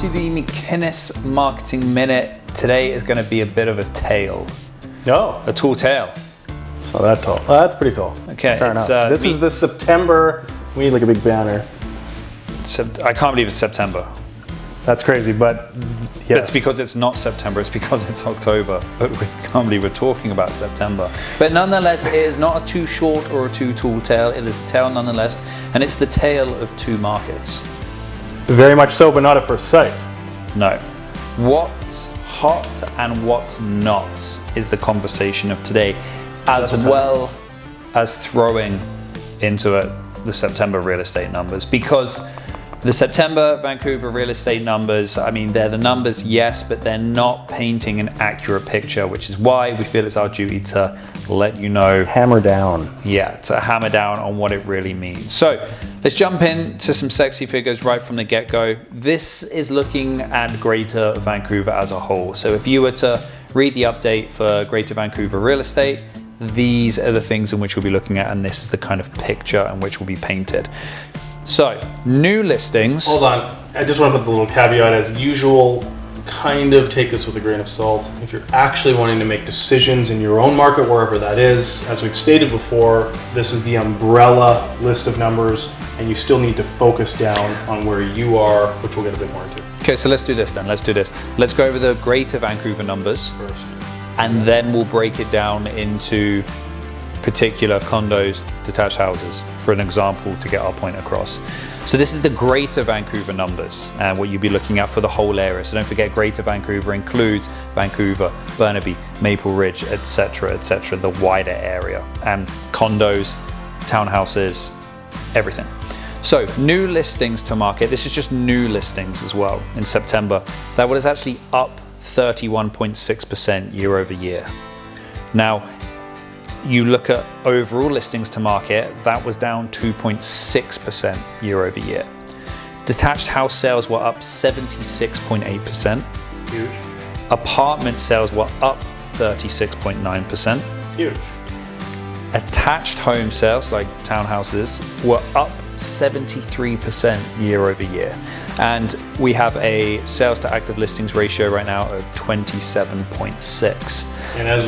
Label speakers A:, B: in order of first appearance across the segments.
A: to the McInnes Marketing Minute. Today is going to be a bit of a tale.
B: No.
A: A tall tale.
B: It's not that tall. Oh, that's pretty tall.
A: Okay.
B: Fair enough. This is the September. We need like a big banner.
A: I can't believe it's September.
B: That's crazy, but yes.
A: It's because it's not September, it's because it's October. But we can't believe we're talking about September. But nonetheless, it is not a too short or a too tall tale. It is a tale nonetheless, and it's the tale of two markets.
B: Very much so, but not at first sight.
A: No. What's hot and what's not is the conversation of today, as well as throwing into it the September real estate numbers. Because the September Vancouver real estate numbers, I mean, they're the numbers, yes, but they're not painting an accurate picture, which is why we feel it's our duty to let you know.
B: Hammer down.
A: Yeah, to hammer down on what it really means. So let's jump into some sexy figures right from the get-go. This is looking at Greater Vancouver as a whole. So if you were to read the update for Greater Vancouver real estate, these are the things in which we'll be looking at, and this is the kind of picture in which will be painted. So, new listings.
B: Hold on, I just want to put the little caveat as usual, kind of take this with a grain of salt. If you're actually wanting to make decisions in your own market, wherever that is, as we've stated before, this is the umbrella list of numbers, and you still need to focus down on where you are, which we'll get a bit more into.
A: Okay, so let's do this then, let's do this. Let's go over the Greater Vancouver numbers
B: First.
A: And then we'll break it down into particular condos, detached houses, for an example, to get our point across. So this is the Greater Vancouver numbers and what you'll be looking at for the whole area. So don't forget, Greater Vancouver includes Vancouver, Burnaby, Maple Ridge, etc., the wider area, and condos, townhouses, everything. So new listings to market. This is just new listings as well in September. That was actually up 31.6% year over year. Now, you look at overall listings to market, that was down 2.6% year over year. Detached house sales were up 76.8%.
B: Huge.
A: Apartment sales were up 36.9%.
B: Huge.
A: Attached home sales, like townhouses, were up 73% year over year. And we have a sales to active listings ratio right now of 27.6.
B: And as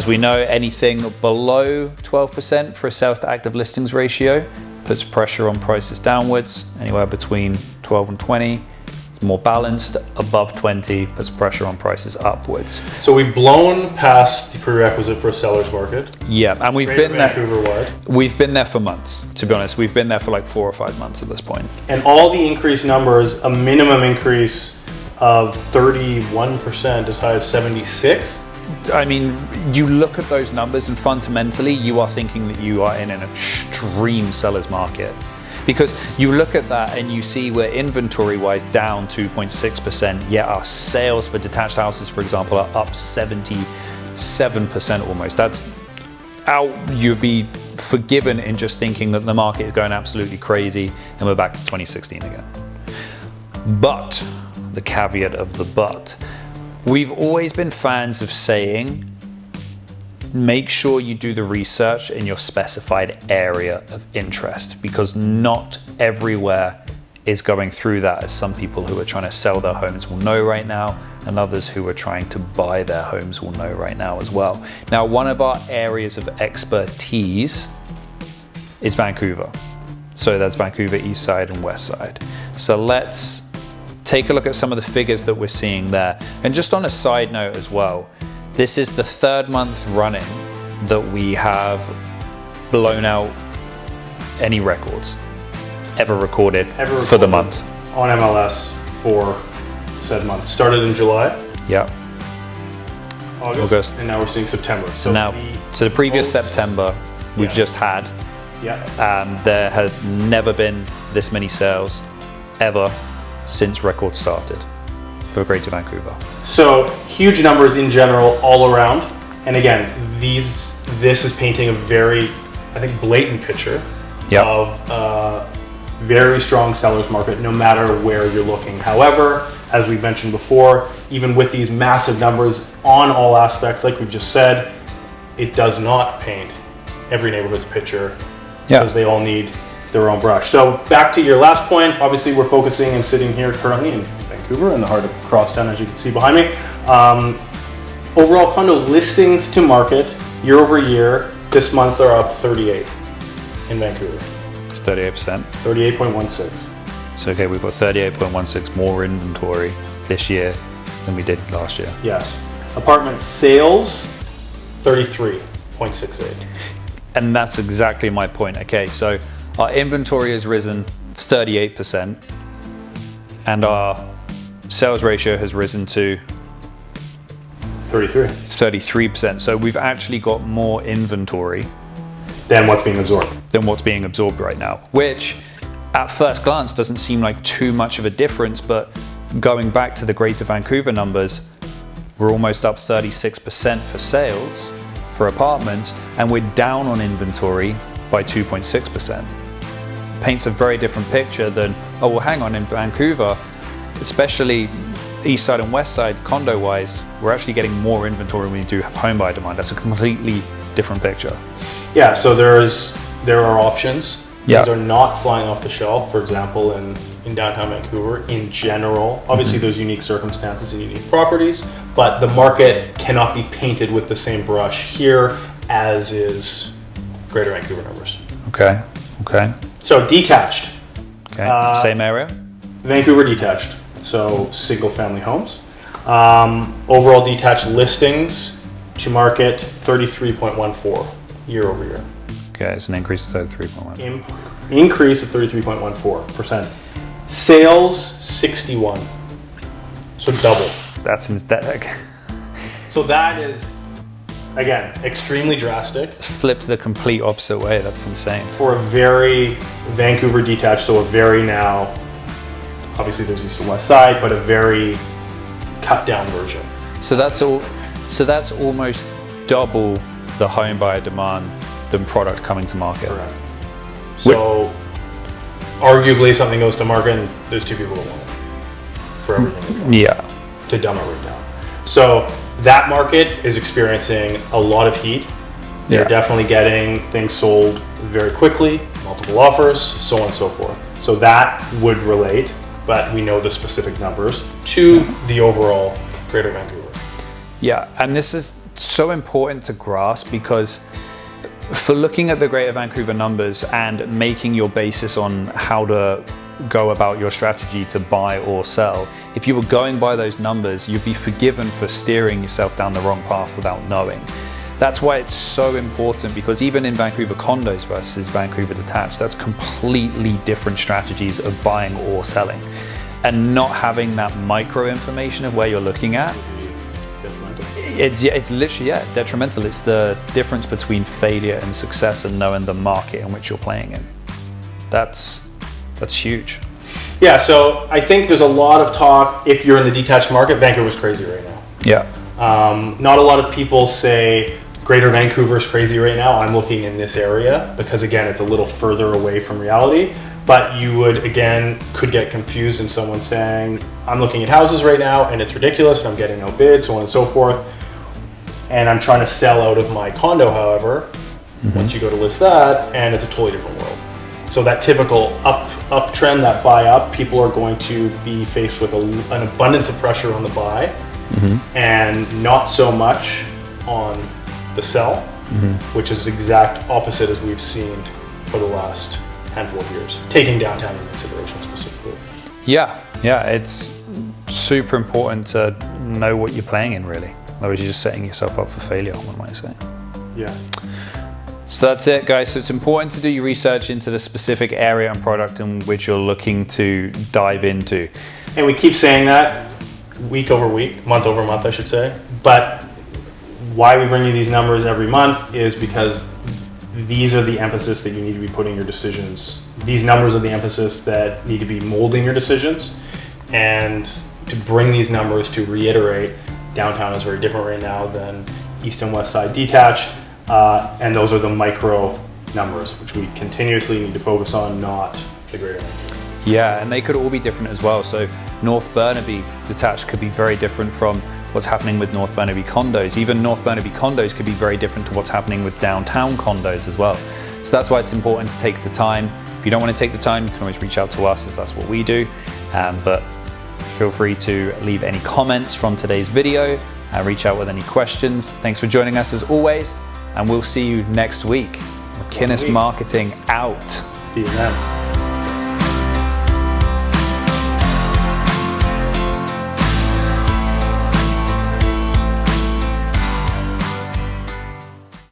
B: we know,
A: anything below 12% for a sales to active listings ratio puts pressure on prices downwards. Anywhere between 12 and 20, it's more balanced. Above 20 puts pressure on prices upwards.
B: So we've blown past the prerequisite for a seller's market.
A: Yeah, and we've
B: Greater
A: been there.
B: Vancouver-wide.
A: We've been there for months, to be honest. We've been there for like 4 or 5 months at this point.
B: And all the increased numbers, a minimum increase of 31%, as high as 76.
A: I mean, you look at those numbers and fundamentally you are thinking that you are in an extreme seller's market. Because you look at that and you see we're inventory-wise down 2.6%, yet our sales for detached houses, for example, are up 77% almost. That's out. You'd be forgiven in just thinking that the market is going absolutely crazy and we're back to 2016 again. But, the caveat of the but, we've always been fans of saying, make sure you do the research in your specified area of interest, because not everywhere is going through that, as some people who are trying to sell their homes will know right now, and others who are trying to buy their homes will know right now as well. Now, one of our areas of expertise is Vancouver. So that's Vancouver East Side and West Side. So let's take a look at some of the figures that we're seeing there. And just on a side note as well, this is the 3rd month running that we have blown out any records ever recorded for the month.
B: On MLS for said month. Started in July.
A: Yeah. August.
B: And now we're seeing September. So
A: the previous September we've just had.
B: Yeah.
A: There had never been this many sales ever since records started for Greater Vancouver.
B: So huge numbers in general all around. And again, this is painting a very, I think, blatant picture of a very strong seller's market no matter where you're looking. However, as we mentioned before, even with these massive numbers on all aspects, like we've just said, it does not paint every neighborhood's picture because they all need their own brush. So back to your last point, obviously we're focusing and sitting here currently in Vancouver in the heart of Crosstown, as you can see behind me. Overall condo listings to market year over year this month are up 38 in Vancouver.
A: It's 38%.
B: 38.16.
A: So okay, we've got 38.16 more inventory this year than we did last year.
B: Yes. Apartment sales, 33.68.
A: And that's exactly my point. Okay, so our inventory has risen 38% and our sales ratio has risen to 33%. So we've actually got more inventory
B: than what's being
A: absorbed right now, which at first glance doesn't seem like too much of a difference, but going back to the Greater Vancouver numbers, we're almost up 36% for sales for apartments, and we're down on inventory by 2.6%. Paints a very different picture than, oh, well, hang on, in Vancouver, especially east side and west side, condo-wise, we're actually getting more inventory when we do have home buyer demand. That's a completely different picture.
B: Yeah, so there are options.
A: Yeah.
B: These are not flying off the shelf, for example, in downtown Vancouver in general. Obviously, there's unique circumstances and unique properties, but the market cannot be painted with the same brush here as is Greater Vancouver numbers.
A: Okay.
B: So detached.
A: Okay, same area?
B: Vancouver detached, so single family homes. Overall detached listings to market 33.14 year over year.
A: Okay, it's an increase of 33.1.
B: Increase of 33.14%. Sales 61. So double. So that is, again, extremely drastic.
A: Flipped the complete opposite way. That's insane.
B: For a very Vancouver detached, so a very now, obviously there's east and west side, but a very cut down version.
A: So that's almost double the home buyer demand than product coming to market.
B: Correct. So arguably something goes to market and there's two people that want it for everything.
A: Yeah.
B: To dumb it right down. So that market is experiencing a lot of heat. They're definitely getting things sold very quickly, multiple offers, so on and so forth. So that would relate, but we know the specific numbers to the overall Greater Vancouver.
A: Yeah, and this is so important to grasp because for looking at the Greater Vancouver numbers and making your basis on how to go about your strategy to buy or sell, if you were going by those numbers, you'd be forgiven for steering yourself down the wrong path without knowing. That's why it's so important, because even in Vancouver condos versus Vancouver detached, that's completely different strategies of buying or selling. And not having that micro information of where you're looking at, it's literally, detrimental. It's the difference between failure and success and knowing the market in which you're playing in. That's huge.
B: Yeah, so I think there's a lot of talk, if you're in the detached market, Vancouver's crazy right now.
A: Yeah.
B: Not a lot of people say Greater Vancouver's crazy right now. I'm looking in this area because, again, it's a little further away from reality. But you would, again, could get confused in someone saying, I'm looking at houses right now and it's ridiculous and I'm getting outbid, so on and so forth. And I'm trying to sell out of my condo, however, once you go to list that, and it's a totally different world. So that typical uptrend, that buy up, people are going to be faced with an abundance of pressure on the buy and not so much on the sell, which is the exact opposite as we've seen for the last handful of years, taking downtown into consideration specifically.
A: Yeah, it's super important to know what you're playing in, really. Otherwise you're just setting yourself up for failure, one might say.
B: Yeah.
A: So that's it, guys. So it's important to do your research into the specific area and product in which you're looking to dive into.
B: And we keep saying that week over week, month over month, I should say. But why we bring you these numbers every month is because these are the emphasis that you need to be putting your decisions. These numbers are the emphasis that need to be molding your decisions. And to bring these numbers to reiterate, downtown is very different right now than east and west side detached. And those are the micro numbers, which we continuously need to focus on, not the Greater Vancouver.
A: Yeah, and they could all be different as well. So North Burnaby detached could be very different from what's happening with North Burnaby condos. Even North Burnaby condos could be very different to what's happening with downtown condos as well. So that's why it's important to take the time. If you don't want to take the time, you can always reach out to us, as that's what we do. But feel free to leave any comments from today's video and reach out with any questions. Thanks for joining us as always, and we'll see you next week. McInnes Marketing out.
B: See you then.